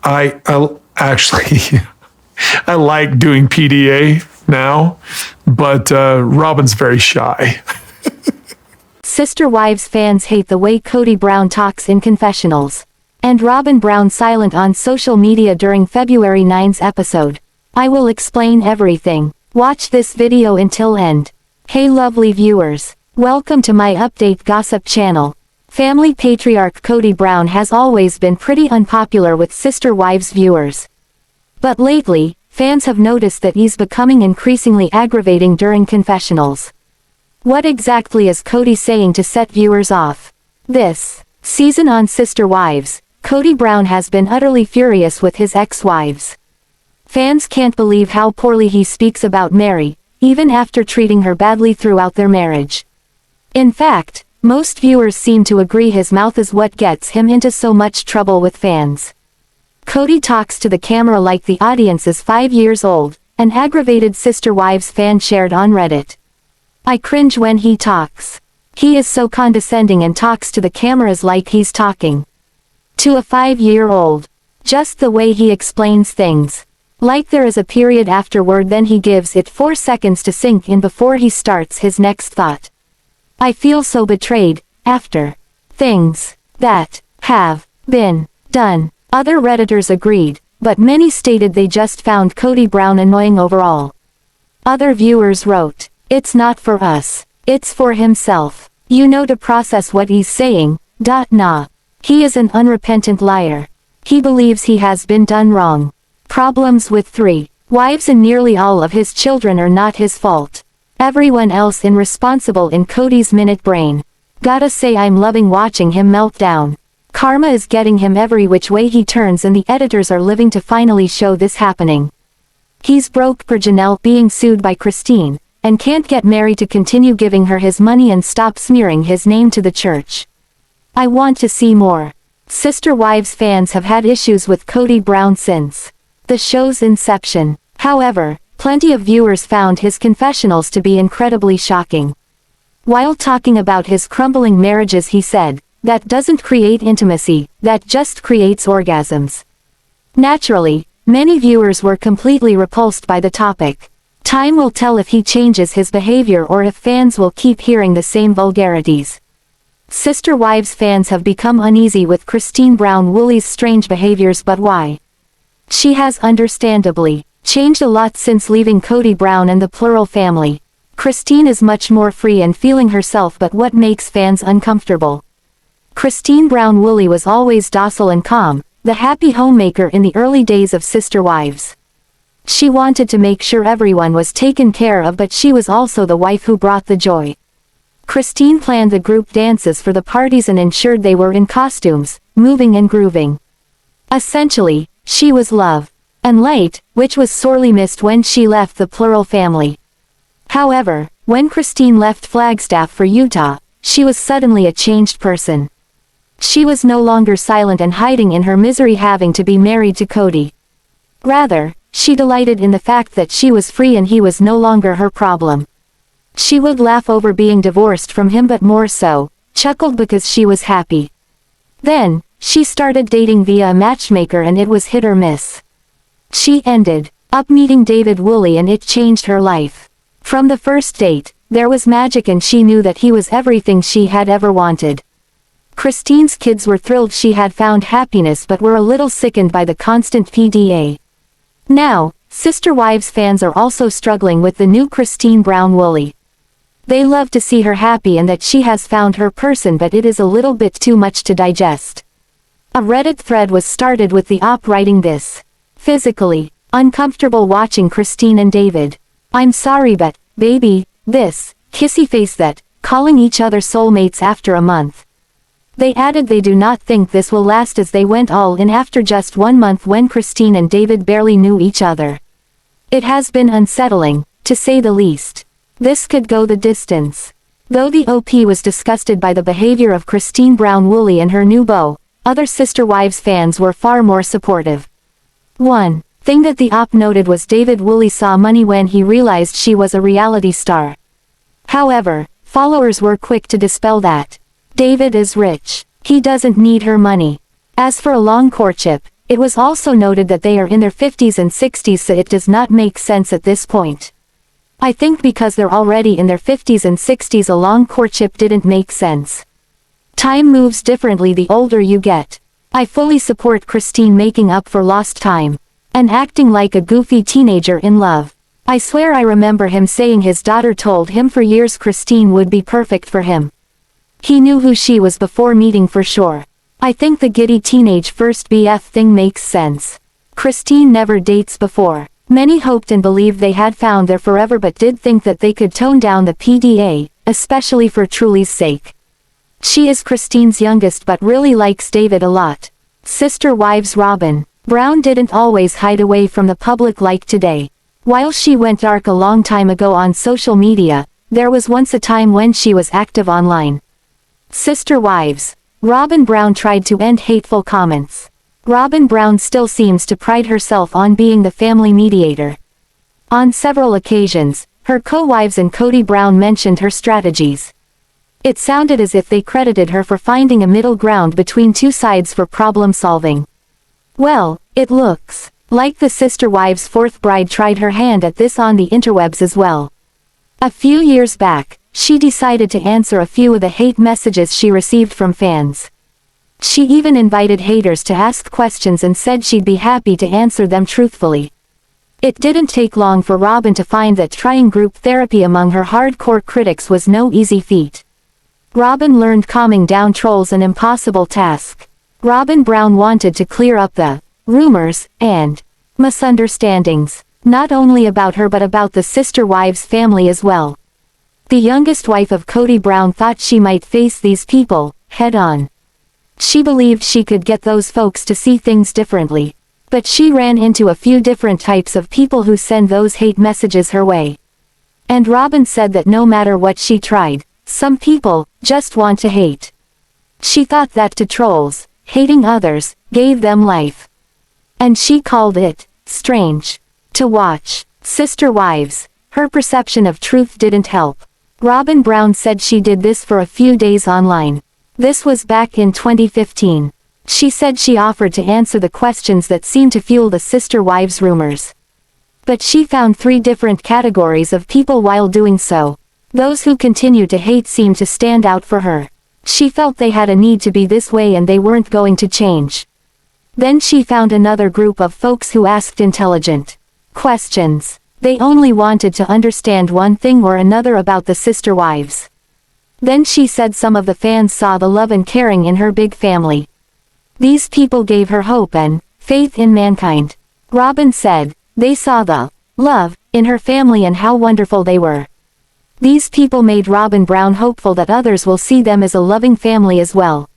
I actually, I like doing PDA now, but Robyn's very shy. Sister Wives fans hate the way Kody Brown talks in confessionals. And Robyn Brown silent on social media during February 9's episode. I will explain everything. Watch this video until end. Hey lovely viewers. Welcome to my update gossip channel. Family patriarch Kody Brown has always been pretty unpopular with Sister Wives viewers. But lately, fans have noticed that he's becoming increasingly aggravating during confessionals. What exactly is Kody saying to set viewers off? This season on Sister Wives, Kody Brown has been utterly furious with his ex-wives. Fans can't believe how poorly he speaks about Meri, even after treating her badly throughout their marriage. In fact, most viewers seem to agree his mouth is what gets him into so much trouble with fans. Kody talks to the camera like the audience is 5 years old, an aggravated Sister Wives fan shared on Reddit. I cringe when he talks. He is so condescending and talks to the cameras like he's talking to a 5-year-old. Just the way he explains things. Like there is a period afterward, then he gives it 4 seconds to sink in before he starts his next thought. I feel so betrayed, after things that have been done. Other Redditors agreed, but many stated they just found Kody Brown annoying overall. Other viewers wrote, "It's not for us. It's for himself. You know to process what he's saying, nah. He is an unrepentant liar. He believes he has been done wrong. Problems with 3 wives and nearly all of his children are not his fault. Everyone else irresponsible in Kody's minute brain. Gotta say I'm loving watching him melt down. Karma is getting him every which way he turns and the editors are living to finally show this happening. He's broke per Janelle being sued by Christine, and can't get Meri to continue giving her his money and stop smearing his name to the church. I want to see more." Sister Wives fans have had issues with Kody Brown since the show's inception. However, plenty of viewers found his confessionals to be incredibly shocking. While talking about his crumbling marriages, he said, "That doesn't create intimacy, that just creates orgasms." Naturally, many viewers were completely repulsed by the topic. Time will tell if he changes his behavior or if fans will keep hearing the same vulgarities. Sister Wives fans have become uneasy with Christine Brown Woolley's strange behaviors, but why? She has understandably changed a lot since leaving Kody Brown and the plural family. Christine is much more free and feeling herself, but what makes fans uncomfortable? Christine Brown Woolley was always docile and calm, the happy homemaker in the early days of Sister Wives. She wanted to make sure everyone was taken care of, but she was also the wife who brought the joy. Christine planned the group dances for the parties and ensured they were in costumes, moving and grooving. Essentially, she was love and light, which was sorely missed when she left the plural family. However, when Christine left Flagstaff for Utah, she was suddenly a changed person. She was no longer silent and hiding in her misery having to be married to Kody. Rather, she delighted in the fact that she was free and he was no longer her problem. She would laugh over being divorced from him, but more so, chuckled because she was happy. Then, she started dating via a matchmaker and it was hit or miss. She ended up meeting David Woolley and it changed her life. From the first date, there was magic and she knew that he was everything she had ever wanted. Christine's kids were thrilled she had found happiness, but were a little sickened by the constant PDA. Now, Sister Wives fans are also struggling with the new Christine Brown Woolley. They love to see her happy and that she has found her person, but it is a little bit too much to digest. A Reddit thread was started with the op writing this. Physically uncomfortable watching Christine and David. I'm sorry, but, baby, this, kissy face that, calling each other soulmates after a month. They added they do not think this will last as they went all in after just 1 month when Christine and David barely knew each other. It has been unsettling, to say the least. This could go the distance. Though the OP was disgusted by the behavior of Christine Brown Woolley and her new beau, other Sister Wives fans were far more supportive. One thing that the op noted was David Woolley saw money when he realized she was a reality star. However, followers were quick to dispel that. David is rich. He doesn't need her money. As for a long courtship, It was also noted that they are in their 50s and 60s, so it does not make sense at this point. I think because they're already in their 50s and 60s, a long courtship didn't make sense. Time moves differently the older you get. I fully support Christine making up for lost time. And acting like a goofy teenager in love. I swear I remember him saying his daughter told him for years Christine would be perfect for him. He knew who she was before meeting for sure. I think the giddy teenage first BF thing makes sense. Christine never dates before. Many hoped and believed they had found their forever, but did think that they could tone down the PDA, especially for Truly's sake. She is Christine's youngest but really likes David a lot. Sister wives Robyn. Brown didn't always hide away from the public like today. While she went dark a long time ago on social media, there was once a time when she was active online. Sister wives. Robyn Brown tried to end hateful comments. Robyn Brown still seems to pride herself on being the family mediator. On several occasions, her co-wives and Kody Brown mentioned her strategies. It sounded as if they credited her for finding a middle ground between two sides for problem solving. Well, it looks like the sister wives' fourth bride tried her hand at this on the interwebs as well. A few years back, she decided to answer a few of the hate messages she received from fans. She even invited haters to ask questions and said she'd be happy to answer them truthfully. It didn't take long for Robyn to find that trying group therapy among her hardcore critics was no easy feat. Robyn learned calming down trolls an impossible task. Robyn Brown wanted to clear up the rumors and misunderstandings, not only about her but about the sister wives' family as well. The youngest wife of Kody Brown thought she might face these people head-on. She believed she could get those folks to see things differently. But she ran into a few different types of people who send those hate messages her way. And Robyn said that no matter what she tried, some people just want to hate. She thought that to trolls, hating others, gave them life. And she called it strange to watch. Sister wives. Her perception of truth didn't help. Robyn Brown said she did this for a few days online. This was back in 2015. She said she offered to answer the questions that seemed to fuel the sister wives rumors. But she found 3 different categories of people while doing so. Those who continued to hate seemed to stand out for her. She felt they had a need to be this way and they weren't going to change. Then she found another group of folks who asked intelligent questions. They only wanted to understand one thing or another about the sister wives. Then she said some of the fans saw the love and caring in her big family. These people gave her hope and faith in mankind. Robyn said, they saw the love in her family and how wonderful they were. These people made Robyn Brown hopeful that others will see them as a loving family as well.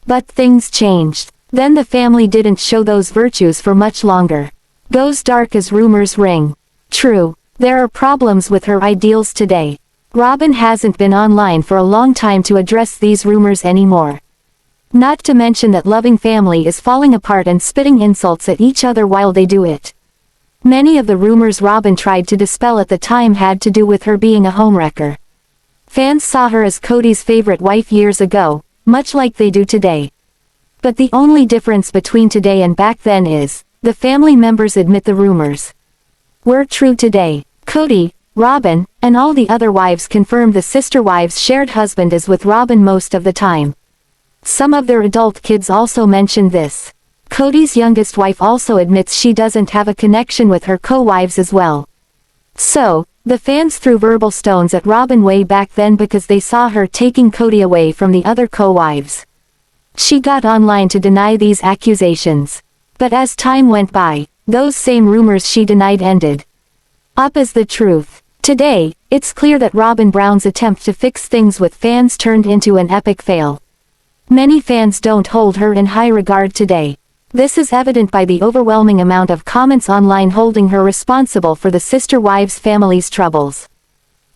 But things changed. Then the family didn't show those virtues for much longer. Goes dark as rumors ring. True, there are problems with her ideals today. Robyn hasn't been online for a long time to address these rumors anymore. Not to mention that loving family is falling apart and spitting insults at each other while they do it. Many of the rumors Robyn tried to dispel at the time had to do with her being a homewrecker. Fans saw her as Kody's favorite wife years ago, much like they do today. But the only difference between today and back then is, the family members admit the rumors were true today. Kody, Robyn, and all the other wives confirmed the sister wives' shared husband is with Robyn most of the time. Some of their adult kids also mentioned this. Kody's youngest wife also admits she doesn't have a connection with her co-wives as well. So, the fans threw verbal stones at Robyn way back then because they saw her taking Kody away from the other co-wives. She got online to deny these accusations. But as time went by, those same rumors she denied ended up as the truth. Today, it's clear that Robyn Brown's attempt to fix things with fans turned into an epic fail. Many fans don't hold her in high regard today. This is evident by the overwhelming amount of comments online holding her responsible for the sister wives' family's troubles.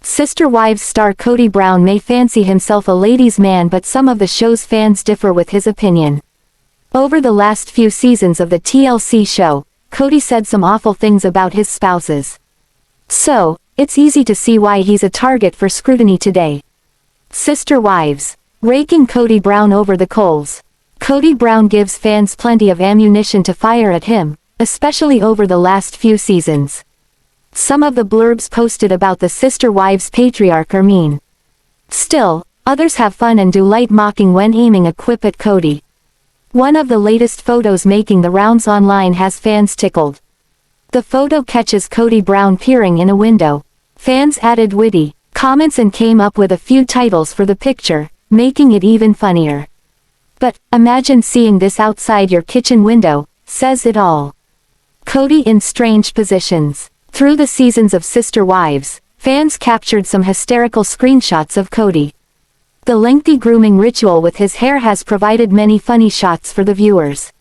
Sister Wives star Kody Brown may fancy himself a ladies' man, but some of the show's fans differ with his opinion. Over the last few seasons of the TLC show, Kody said some awful things about his spouses. So, it's easy to see why he's a target for scrutiny today. Sister Wives. Raking Kody Brown over the coals. Kody Brown gives fans plenty of ammunition to fire at him, especially over the last few seasons. Some of the blurbs posted about the sister wives patriarch are mean. Still, others have fun and do light mocking when aiming a quip at Kody. One of the latest photos making the rounds online has fans tickled. The photo catches Kody Brown peering in a window. Fans added witty comments and came up with a few titles for the picture, making it even funnier. But, imagine seeing this outside your kitchen window, says it all. Kody in strange positions. Through the seasons of Sister Wives, fans captured some hysterical screenshots of Kody. The lengthy grooming ritual with his hair has provided many funny shots for the viewers.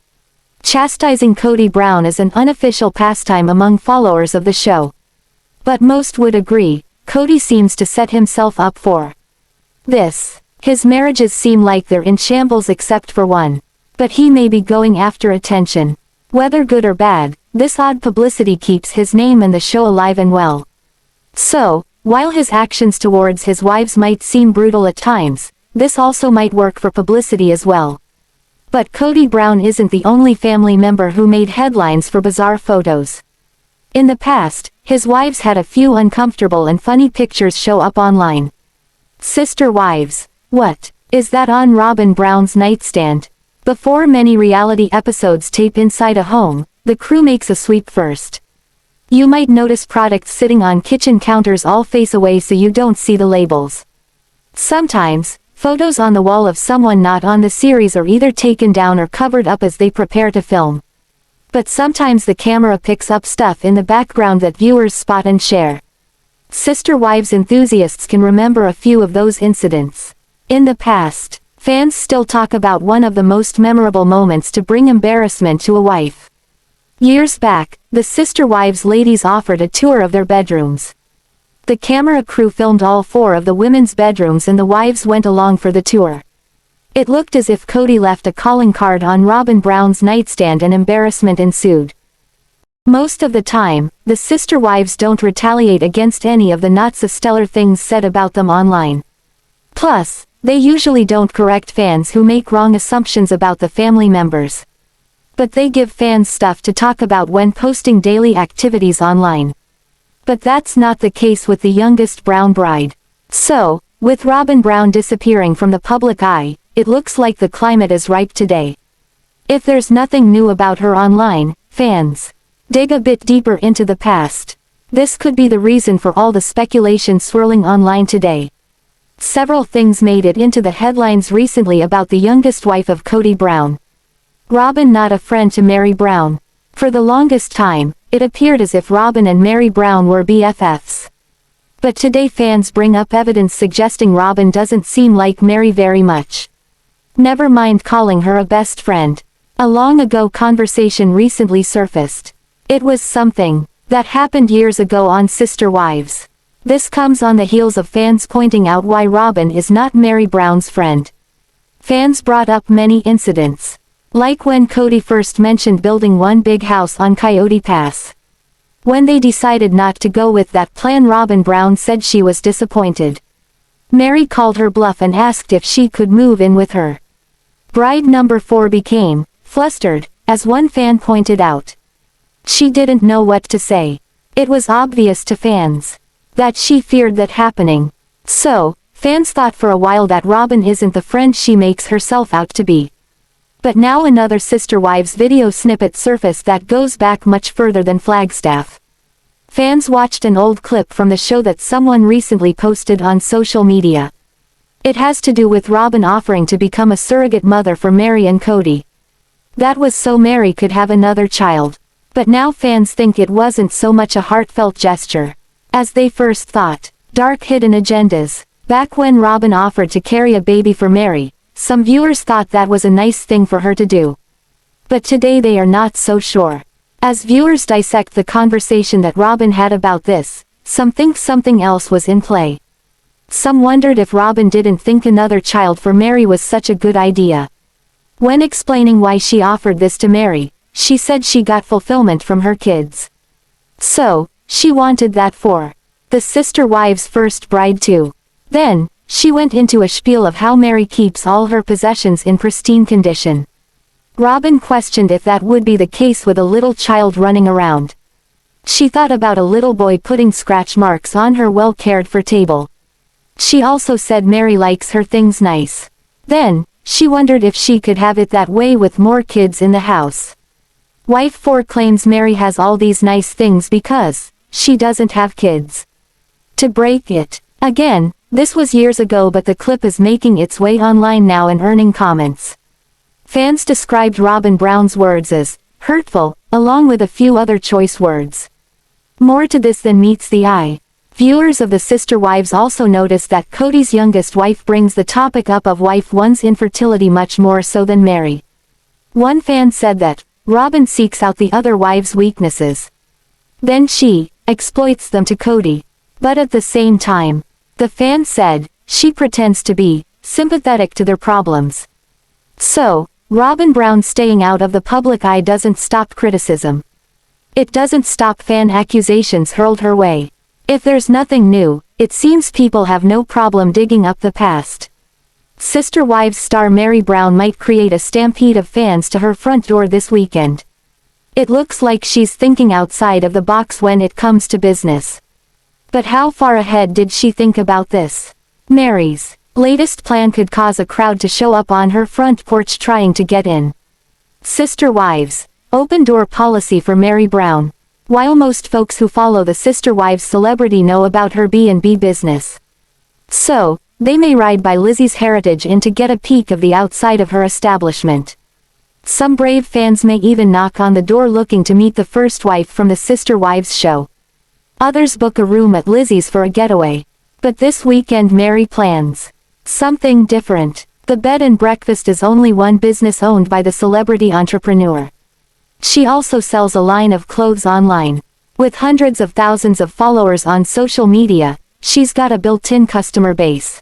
Chastising Kody Brown is an unofficial pastime among followers of the show. But most would agree, Kody seems to set himself up for this. His marriages seem like they're in shambles except for one. But he may be going after attention. Whether good or bad, this odd publicity keeps his name and the show alive and well. So, while his actions towards his wives might seem brutal at times, this also might work for publicity as well. But Kody Brown isn't the only family member who made headlines for bizarre photos. In the past, his wives had a few uncomfortable and funny pictures show up online. Sister wives. What is that on Robyn Brown's nightstand? Before many reality episodes tape inside a home, the crew makes a sweep first. You might notice products sitting on kitchen counters all face away so you don't see the labels. Sometimes, photos on the wall of someone not on the series are either taken down or covered up as they prepare to film. But sometimes the camera picks up stuff in the background that viewers spot and share. Sister Wives enthusiasts can remember a few of those incidents. In the past, fans still talk about one of the most memorable moments to bring embarrassment to a wife. Years back, the Sister Wives ladies offered a tour of their bedrooms. The camera crew filmed all 4 of the women's bedrooms and the wives went along for the tour. It looked as if Kody left a calling card on Robyn Brown's nightstand and embarrassment ensued. Most of the time, the Sister Wives don't retaliate against any of the not-so-stellar things said about them online. Plus, they usually don't correct fans who make wrong assumptions about the family members. But they give fans stuff to talk about when posting daily activities online. But that's not the case with the youngest Brown bride. So, with Robyn Brown disappearing from the public eye, it looks like the climate is ripe today. If there's nothing new about her online, fans dig a bit deeper into the past. This could be the reason for all the speculation swirling online today. Several things made it into the headlines recently about the youngest wife of Kody Brown. Robyn not a friend to Meri Brown. For the longest time, it appeared as if Robyn and Meri Brown were BFFs. But today fans bring up evidence suggesting Robyn doesn't seem like Meri very much. Never mind calling her a best friend. A long ago conversation recently surfaced. It was something that happened years ago on Sister Wives. This comes on the heels of fans pointing out why Robyn is not Meri Brown's friend. Fans brought up many incidents. Like when Kody first mentioned building one big house on Coyote Pass. When they decided not to go with that plan, Robyn Brown said she was disappointed. Meri called her bluff and asked if she could move in with her. Bride number 4 became flustered, as one fan pointed out. She didn't know what to say. It was obvious to fans that she feared that happening. So, fans thought for a while that Robyn isn't the friend she makes herself out to be. But now another Sister Wives video snippet surfaced that goes back much further than Flagstaff. Fans watched an old clip from the show that someone recently posted on social media. It has to do with Robyn offering to become a surrogate mother for Meri and Kody. That was so Meri could have another child. But now fans think it wasn't so much a heartfelt gesture as they first thought. Dark hidden agendas. Back when Robyn offered to carry a baby for Meri, some viewers thought that was a nice thing for her to do. But today they are not so sure. As viewers dissect the conversation that Robyn had about this, some think something else was in play. Some wondered if Robyn didn't think another child for Meri was such a good idea. When explaining why she offered this to Meri, she said she got fulfillment from her kids. So, she wanted that for the Sister Wives' first bride too. Then, she went into a spiel of how Meri keeps all her possessions in pristine condition. Robyn questioned if that would be the case with a little child running around. She thought about a little boy putting scratch marks on her well-cared-for table. She also said Meri likes her things nice. Then, she wondered if she could have it that way with more kids in the house. Wife 4 claims Meri has all these nice things because she doesn't have kids. To break it. Again, this was years ago, but the clip is making its way online now and earning comments. Fans described Robyn Brown's words as hurtful, along with a few other choice words. More to this than meets the eye. Viewers of the Sister Wives also noticed that Kody's youngest wife brings the topic up of wife 1's infertility much more so than Meri. One fan said that Robyn seeks out the other wife's weaknesses. Then she exploits them to Kody. But at the same time, the fan said, she pretends to be sympathetic to their problems. So, Robyn Brown staying out of the public eye doesn't stop criticism. It doesn't stop fan accusations hurled her way. If there's nothing new, it seems people have no problem digging up the past. Sister Wives star Meri Brown might create a stampede of fans to her front door this weekend. It looks like she's thinking outside of the box when it comes to business. But how far ahead did she think about this? Meri's latest plan could cause a crowd to show up on her front porch trying to get in. Sister Wives, open door policy for Meri Brown. While most folks who follow the Sister Wives celebrity know about her B&B business, so they may ride by Lizzie's heritage in to get a peek of the outside of her establishment. Some brave fans may even knock on the door looking to meet the first wife from the Sister Wives show. Others book a room at Lizzie's for a getaway. But this weekend Meri plans something different. The bed and breakfast is only one business owned by the celebrity entrepreneur. She also sells a line of clothes online. With hundreds of thousands of followers on social media, she's got a built-in customer base.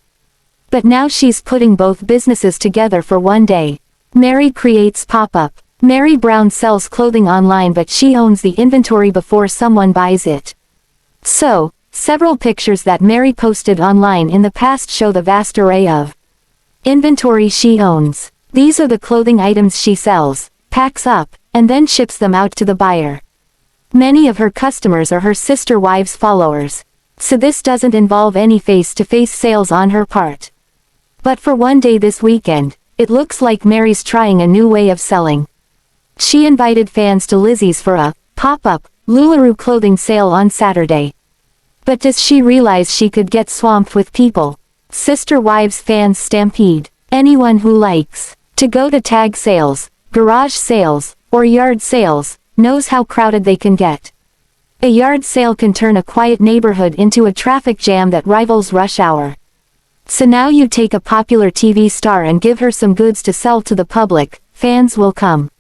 But now she's putting both businesses together for one day. Meri creates pop-up. Meri Brown sells clothing online, but she owns the inventory before someone buys it. So, several pictures that Meri posted online in the past show the vast array of inventory she owns. These are the clothing items she sells, packs up, and then ships them out to the buyer. Many of her customers are her Sister Wives followers. So this doesn't involve any face-to-face sales on her part. But for one day this weekend, it looks like Meri's trying a new way of selling. She invited fans to Lizzie's for a pop-up LuLaRoe clothing sale on Saturday. But does she realize she could get swamped with people? Sister Wives fans stampede. Anyone who likes to go to tag sales, garage sales, or yard sales, knows how crowded they can get. A yard sale can turn a quiet neighborhood into a traffic jam that rivals rush hour. So now you take a popular TV star and give her some goods to sell to the public, fans will come.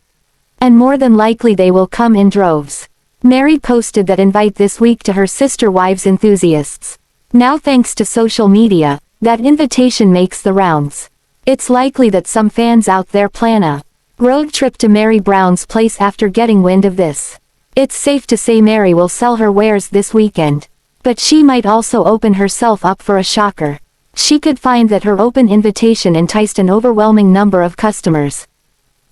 And more than likely they will come in droves. Meri posted that invite this week to her Sister Wives enthusiasts. Now thanks to social media, that invitation makes the rounds. It's likely that some fans out there plan a road trip to Meri Brown's place after getting wind of this. It's safe to say Meri will sell her wares this weekend. But she might also open herself up for a shocker. She could find that her open invitation enticed an overwhelming number of customers.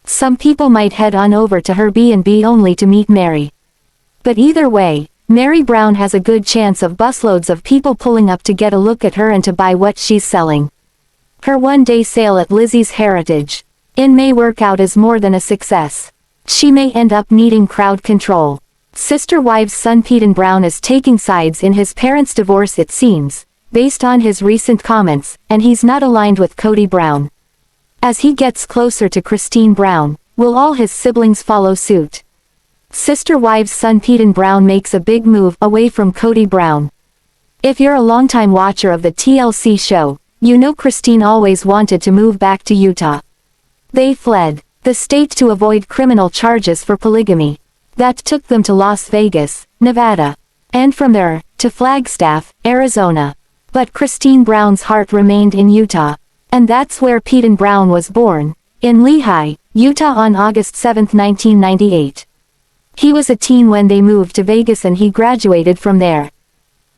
Some people might head on over to her B&B only to meet Meri. But either way, Meri Brown has a good chance of busloads of people pulling up to get a look at her and to buy what she's selling. Her one-day sale at Lizzie's Heritage Inn may work out as more than a success. She may end up needing crowd control. Sister Wives' son Peyton Brown is taking sides in his parents' divorce, it seems, based on his recent comments, and he's not aligned with Kody Brown. As he gets closer to Christine Brown, will all his siblings follow suit? Sister Wives' son Peyton Brown makes a big move away from Kody Brown. If you're a longtime watcher of the TLC show, you know Christine always wanted to move back to Utah. They fled the state to avoid criminal charges for polygamy. That took them to Las Vegas, Nevada. And from there, to Flagstaff, Arizona. But Christine Brown's heart remained in Utah. And that's where Peyton Brown was born, in Lehi, Utah on August 7, 1998. He was a teen when they moved to Vegas and he graduated from there.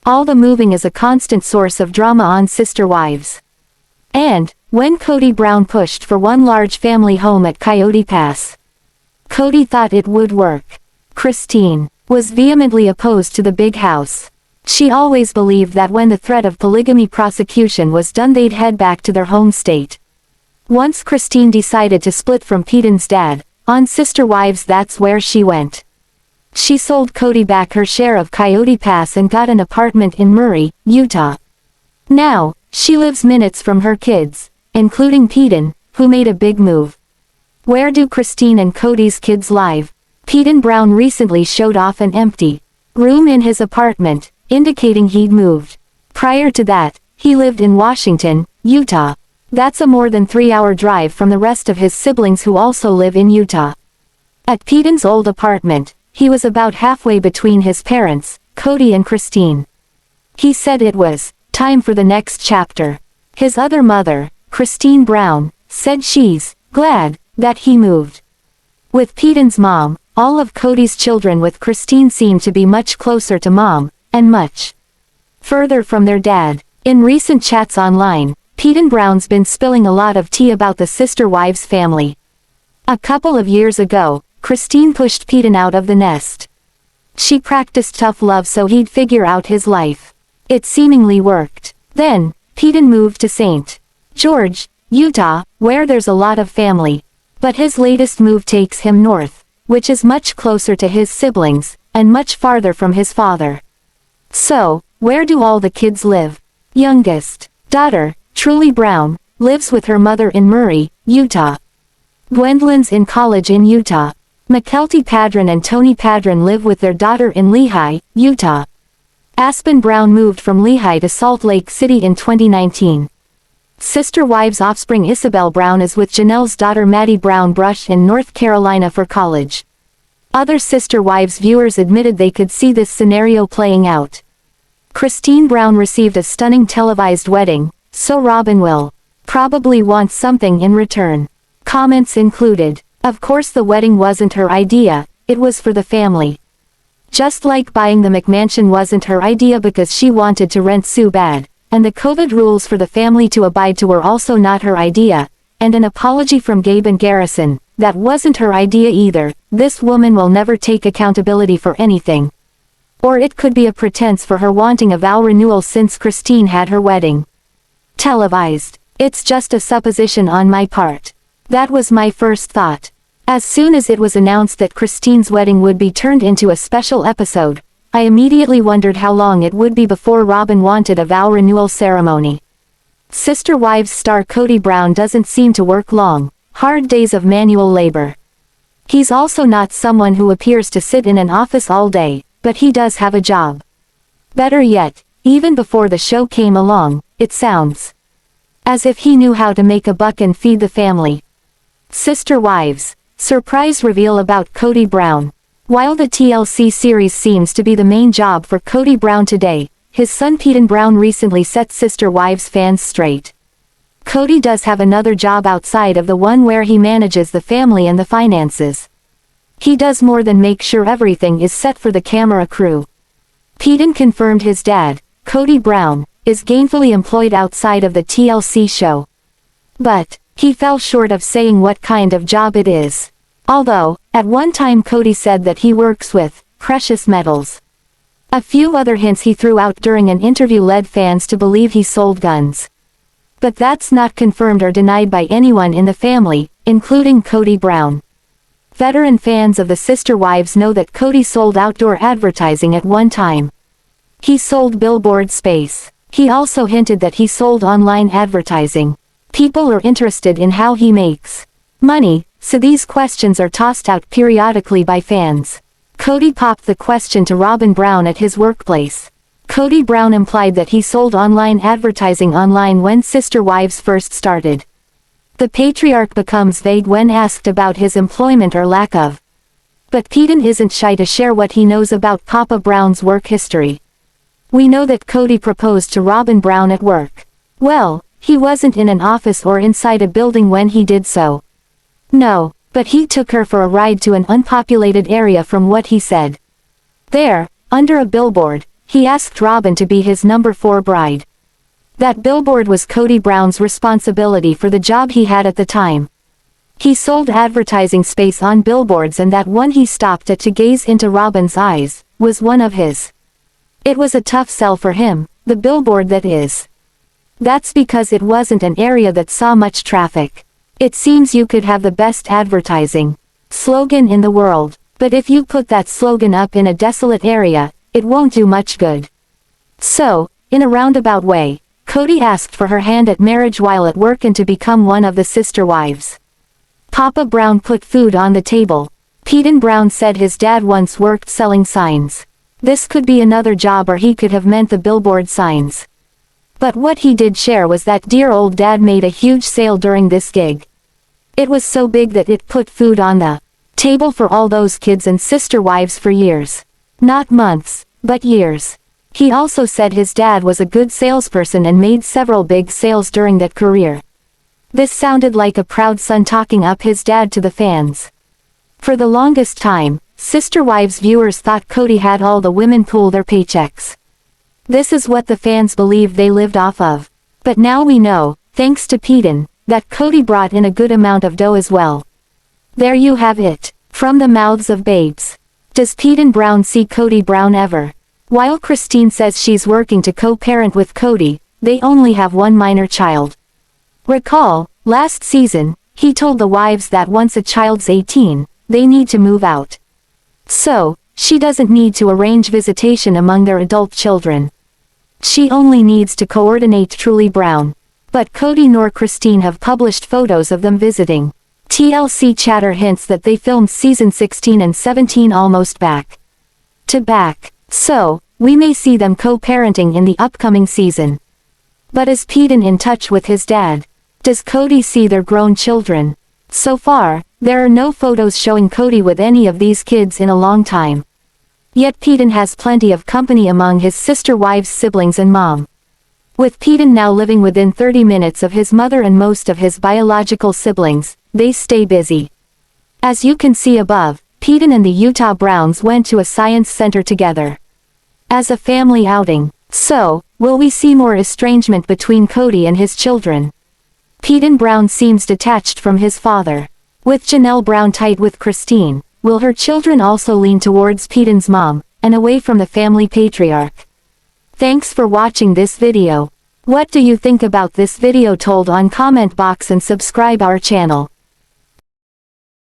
All the moving is a constant source of drama on Sister Wives. And, when Kody Brown pushed for one large family home at Coyote Pass, Kody thought it would work. Christine was vehemently opposed to the big house. She always believed that when the threat of polygamy prosecution was done they'd head back to their home state. Once Christine decided to split from Peden's dad, on Sister Wives that's where she went. She sold Kody back her share of Coyote Pass and got an apartment in Meri, Utah. Now, she lives minutes from her kids, including Peden, who made a big move. Where do Christine and Kody's kids live? Peden Brown recently showed off an empty room in his apartment, indicating he'd moved. Prior to that, he lived in Washington, Utah. That's a more than 3-hour drive from the rest of his siblings who also live in Utah. At Peden's old apartment, he was about halfway between his parents, Kody and Christine. He said it was time for the next chapter. His other mother, Christine Brown, said she's glad that he moved. With Peden's mom, all of Kody's children with Christine seemed to be much closer to mom, and much further from their dad. In recent chats online, Peden Brown's been spilling a lot of tea about the Sister Wives family. A couple of years ago, Christine pushed Peden out of the nest. She practiced tough love so he'd figure out his life. It seemingly worked. Then, Peden moved to St. George, Utah, where there's a lot of family. But his latest move takes him north, which is much closer to his siblings, and much farther from his father. So, where do all the kids live? Youngest daughter, Truly Brown, lives with her mother in Meri, Utah. Gwendolyn's in college in Utah. Mykelti Padron and Tony Padron live with their daughter in Lehi, Utah. Aspen Brown moved from Lehi to Salt Lake City in 2019. Sister Wives offspring Isabel Brown is with Janelle's daughter Maddie Brown Brush in North Carolina for college. Other Sister Wives viewers admitted they could see this scenario playing out. Christine Brown received a stunning televised wedding, so Robyn will probably want something in return. Comments included, "Of course the wedding wasn't her idea, it was for the family. Just like buying the McMansion wasn't her idea because she wanted to rent so bad, and the COVID rules for the family to abide to were also not her idea, and an apology from Gabe and Garrison, that wasn't her idea either. This woman will never take accountability for anything. Or it could be a pretense for her wanting a vow renewal since Christine had her wedding televised. It's just a supposition on my part. That was my first thought. As soon as it was announced that Christine's wedding would be turned into a special episode, I immediately wondered how long it would be before Robyn wanted a vow renewal ceremony. Sister Wives star Kody Brown doesn't seem to work long, hard days of manual labor. He's also not someone who appears to sit in an office all day, but he does have a job. Better yet, even before the show came along, it sounds as if he knew how to make a buck and feed the family. Sister Wives, surprise reveal about Kody Brown. While the TLC series seems to be the main job for Kody Brown today, his son Peden Brown recently set Sister Wives fans straight. Kody does have another job outside of the one where he manages the family and the finances. He does more than make sure everything is set for the camera crew. Peden confirmed his dad, Kody Brown, is gainfully employed outside of the TLC show. But he fell short of saying what kind of job it is. Although, at one time Kody said that he works with precious metals. A few other hints he threw out during an interview led fans to believe he sold guns. But that's not confirmed or denied by anyone in the family, including Kody Brown. Veteran fans of the Sister Wives know that Kody sold outdoor advertising at one time. He sold billboard space. He also hinted that he sold online advertising. People are interested in how he makes money, so these questions are tossed out periodically by fans. Kody popped the question to Robyn Brown at his workplace. Kody Brown implied that he sold online advertising online when Sister Wives first started. The patriarch becomes vague when asked about his employment or lack of. But Peden isn't shy to share what he knows about Papa Brown's work history. We know that Kody proposed to Robyn Brown at work. Well, he wasn't in an office or inside a building when he did so. No, but he took her for a ride to an unpopulated area from what he said. There, under a billboard, he asked Robyn to be his number 4 bride. That billboard was Kody Brown's responsibility for the job he had at the time. He sold advertising space on billboards, and that one he stopped at to gaze into Robyn's eyes was one of his. It was a tough sell for him, the billboard that is. That's because it wasn't an area that saw much traffic. It seems you could have the best advertising slogan in the world, but if you put that slogan up in a desolate area, it won't do much good. So, in a roundabout way, Kody asked for her hand at marriage while at work and to become one of the sister wives. Papa Brown put food on the table. Peden Brown said his dad once worked selling signs. This could be another job, or he could have meant the billboard signs. But what he did share was that dear old dad made a huge sale during this gig. It was so big that it put food on the table for all those kids and sister wives for years. Not months, but years. He also said his dad was a good salesperson and made several big sales during that career. This sounded like a proud son talking up his dad to the fans. For the longest time, Sister Wives viewers thought Kody had all the women pool their paychecks. This is what the fans believed they lived off of. But now we know, thanks to Peden, that Kody brought in a good amount of dough as well. There you have it, from the mouths of babes. Does Peden Brown see Kody Brown ever? While Christine says she's working to co-parent with Kody, they only have one minor child. Recall, last season, he told the wives that once a child's 18, they need to move out. So, she doesn't need to arrange visitation among their adult children. She only needs to coordinate Truly Brown. But Kody nor Christine have published photos of them visiting. TLC chatter hints that they filmed season 16 and 17 almost back to back. So, we may see them co-parenting in the upcoming season. But is Peden in touch with his dad? Does Kody see their grown children? So far, there are no photos showing Kody with any of these kids in a long time. Yet Peden has plenty of company among his sister wives' siblings and mom. With Peden now living within 30 minutes of his mother and most of his biological siblings, they stay busy. As you can see above, Peden and the Utah Browns went to a science center together as a family outing. So, will we see more estrangement between Kody and his children? Peden Brown seems detached from his father. With Janelle Brown tight with Christine, will her children also lean towards Peden's mom, and away from the family patriarch? Thanks for watching this video. What do you think about this video? Told on comment box and subscribe our channel.